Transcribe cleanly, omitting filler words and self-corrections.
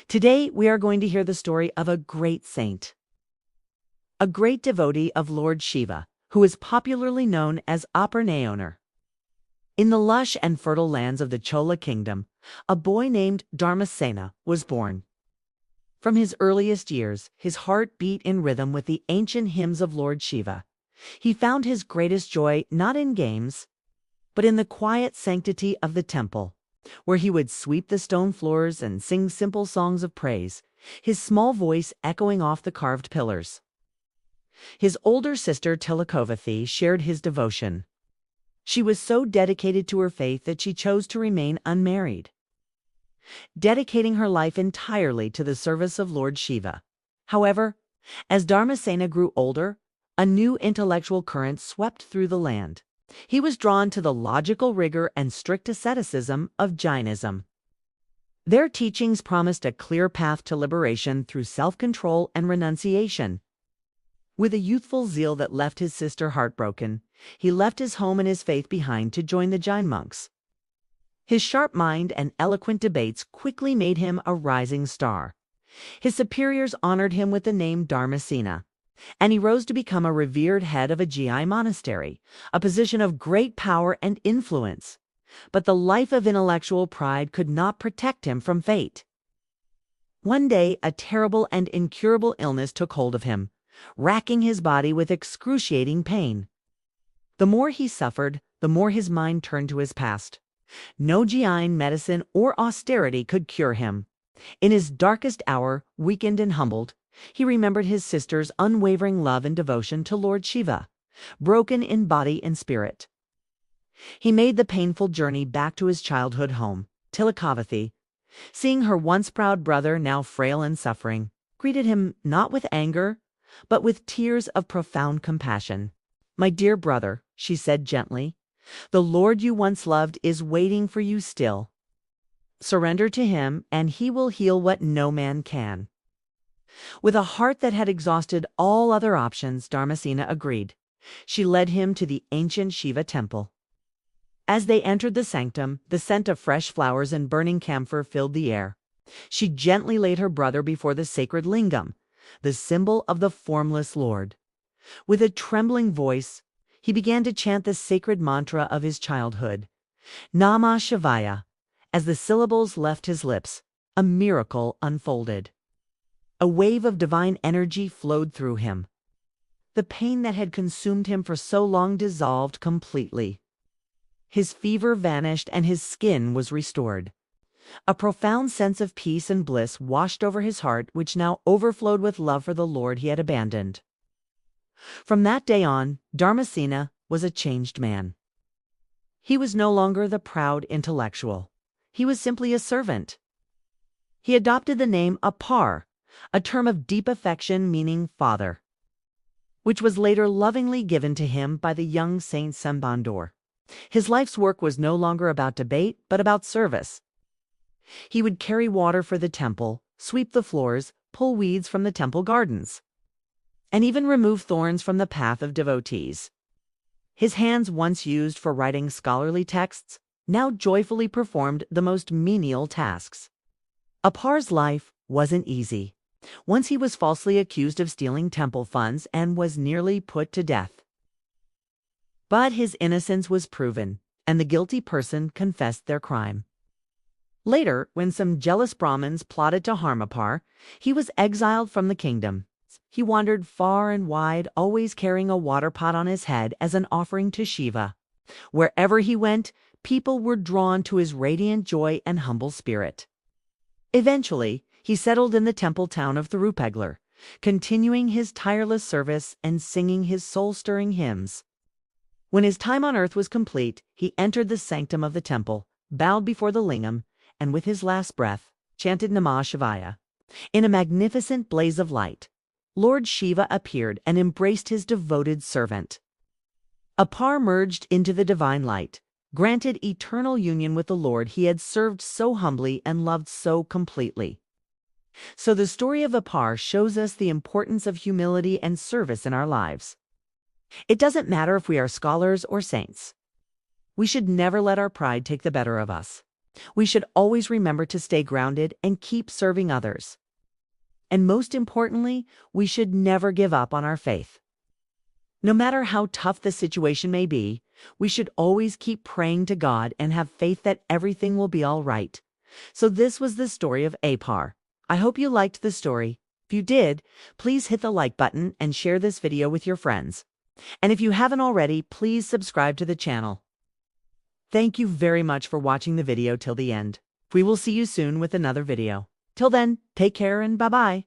Today, we are going to hear the story of a great saint, a great devotee of Lord Shiva, who is popularly known as Appar Nayanar. In the lush and fertile lands of the Chola kingdom, a boy named Dharmasena was born. From his earliest years, his heart beat in rhythm with the ancient hymns of Lord Shiva. He found his greatest joy not in games, but in the quiet sanctity of the temple, where he would sweep the stone floors and sing simple songs of praise, his small voice echoing off the carved pillars. His older sister Tilakovathi shared his devotion. She was so dedicated to her faith that she chose to remain unmarried, dedicating her life entirely to the service of Lord Shiva. However, as Dharmasena grew older, a new intellectual current swept through the land. He was drawn to the logical rigor and strict asceticism of Jainism. Their teachings promised a clear path to liberation through self-control and renunciation. With a youthful zeal that left his sister heartbroken, he left his home and his faith behind to join the Jain monks. His sharp mind and eloquent debates quickly made him a rising star. His superiors honored him with the name Dharmasena, and he rose to become a revered head of a Jain monastery, a position of great power and influence. But the life of intellectual pride could not protect him from fate. One day, a terrible and incurable illness took hold of him, racking his body with excruciating pain. The more he suffered, the more his mind turned to his past. No Jain medicine or austerity could cure him. In his darkest hour, weakened and humbled, he remembered his sister's unwavering love and devotion to Lord Shiva, broken in body and spirit. He made the painful journey back to his childhood home. Tilakovathi, seeing her once proud brother now frail and suffering, greeted him not with anger, but with tears of profound compassion. "My dear brother," she said gently, "the Lord you once loved is waiting for you still. Surrender to him, and he will heal what no man can." With a heart that had exhausted all other options, Dharmasena agreed. She led him to the ancient Shiva temple. As they entered the sanctum, the scent of fresh flowers and burning camphor filled the air. She gently laid her brother before the sacred lingam, the symbol of the formless Lord. With a trembling voice, he began to chant the sacred mantra of his childhood, Namah Shivaya. As the syllables left his lips, a miracle unfolded. A wave of divine energy flowed through him. The pain that had consumed him for so long dissolved completely. His fever vanished and his skin was restored. A profound sense of peace and bliss washed over his heart, which now overflowed with love for the Lord he had abandoned. From that day on, Dharmasena was a changed man. He was no longer the proud intellectual. He was simply a servant. He adopted the name Appar, a term of deep affection meaning father, which was later lovingly given to him by the young Saint Sambandor. His life's work was no longer about debate, but about service. He would carry water for the temple, sweep the floors, pull weeds from the temple gardens, and even remove thorns from the path of devotees. His hands, once used for writing scholarly texts, now joyfully performed the most menial tasks. Appar's life wasn't easy. Once he was falsely accused of stealing temple funds and was nearly put to death. But his innocence was proven, and the guilty person confessed their crime. Later, when some jealous Brahmins plotted to harm Appar, he was exiled from the kingdom. He wandered far and wide, always carrying a water pot on his head as an offering to Shiva. Wherever he went, people were drawn to his radiant joy and humble spirit. Eventually, he settled in the temple town of Thirupaglar, continuing his tireless service and singing his soul-stirring hymns. When his time on earth was complete, he entered the sanctum of the temple, bowed before the lingam, and with his last breath, chanted Namah Shivaya. In a magnificent blaze of light, Lord Shiva appeared and embraced his devoted servant. Appar merged into the divine light, granted eternal union with the Lord he had served so humbly and loved so completely. So the story of Appar shows us the importance of humility and service in our lives. It doesn't matter if we are scholars or saints. We should never let our pride take the better of us. We should always remember to stay grounded and keep serving others. And most importantly, we should never give up on our faith. No matter how tough the situation may be, we should always keep praying to God and have faith that everything will be all right. So this was the story of Appar. I hope you liked the story. If you did, please hit the like button and share this video with your friends. And if you haven't already, please subscribe to the channel. Thank you very much for watching the video till the end. We will see you soon with another video. Till then, take care and bye-bye.